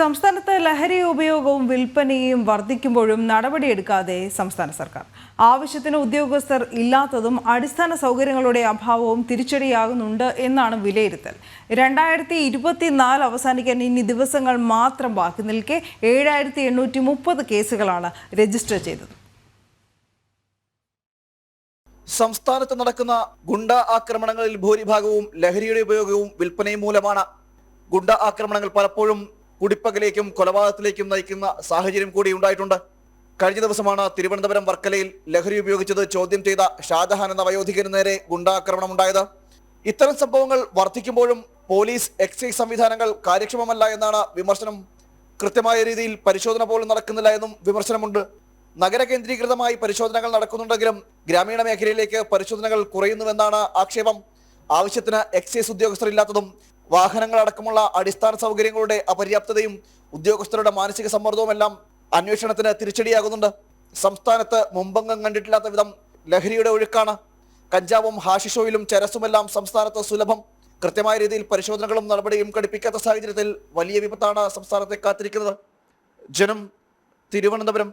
സംസ്ഥാനത്ത് ലഹരി ഉപയോഗവും വിൽപ്പനയും വർദ്ധിക്കുമ്പോഴും നടപടിയെടുക്കാതെ സംസ്ഥാന സർക്കാർ. ആവശ്യത്തിന് ഉദ്യോഗസ്ഥർ ഇല്ലാത്തതും അടിസ്ഥാന സൗകര്യങ്ങളുടെ അഭാവവും തിരിച്ചടിയാകുന്നുണ്ട് എന്നാണ് വിലയിരുത്തൽ. 2024 അവസാനിക്കാൻ ഇനി ദിവസങ്ങൾ മാത്രം ബാക്കി നിൽക്കെ 7830 കേസുകളാണ് രജിസ്റ്റർ ചെയ്തത്. സംസ്ഥാനത്ത് നടക്കുന്ന ഗുണ്ട ആക്രമണങ്ങളിൽ ഭൂരിഭാഗവും ലഹരിയുടെ ഉപയോഗവും വിൽപ്പനയും മൂലമാണ്. ഗുണ്ട ആക്രമണങ്ങൾ പലപ്പോഴും കുടിപ്പകലേക്കും കൊലപാതകത്തിലേക്കും നയിക്കുന്ന സാഹചര്യം കൂടി ഉണ്ടായിട്ടുണ്ട്. കഴിഞ്ഞ ദിവസമാണ് തിരുവനന്തപുരം വർക്കലയിൽ ലഹരി ഉപയോഗിച്ചത് ചോദ്യം ചെയ്ത ഷാജഹാൻ എന്ന വയോധികന് നേരെ ഗുണ്ടാക്രമണം ഉണ്ടായത്. ഇത്തരം സംഭവങ്ങൾ വർദ്ധിക്കുമ്പോഴും പോലീസ് എക്സൈസ് സംവിധാനങ്ങൾ കാര്യക്ഷമമല്ല എന്നാണ് വിമർശനം. കൃത്യമായ രീതിയിൽ പരിശോധന പോലും നടക്കുന്നില്ല എന്നും വിമർശനമുണ്ട്. നഗര കേന്ദ്രീകൃതമായി പരിശോധനകൾ നടക്കുന്നുണ്ടെങ്കിലും ഗ്രാമീണ മേഖലയിലേക്ക് പരിശോധനകൾ കുറയുന്നുവെന്നാണ് ആക്ഷേപം. ആവശ്യത്തിന് എക്സൈസ് ഉദ്യോഗസ്ഥരില്ലാത്തതും വാഹനങ്ങളടക്കമുള്ള അടിസ്ഥാന സൗകര്യങ്ങളുടെ അപര്യാപ്തതയും ഉദ്യോഗസ്ഥരുടെ മാനസിക സമ്മർദ്ദവുമെല്ലാം അന്വേഷണത്തിന് തിരിച്ചടിയാകുന്നുണ്ട്. സംസ്ഥാനത്ത് മുമ്പെങ്ങും കണ്ടിട്ടില്ലാത്ത വിധം ലഹരിയുടെ ഒഴുക്കാണ്. കഞ്ചാവും ഹാഷിഷോയിലും ചരസുമെല്ലാം സംസ്ഥാനത്ത് സുലഭം. കൃത്യമായ രീതിയിൽ പരിശോധനകളും നടപടിയും ഘടിപ്പിക്കാത്ത സാഹചര്യത്തിൽ വലിയ വിപത്താണ് സംസ്ഥാനത്തെ കാത്തിരിക്കുന്നത്. ജനം, തിരുവനന്തപുരം.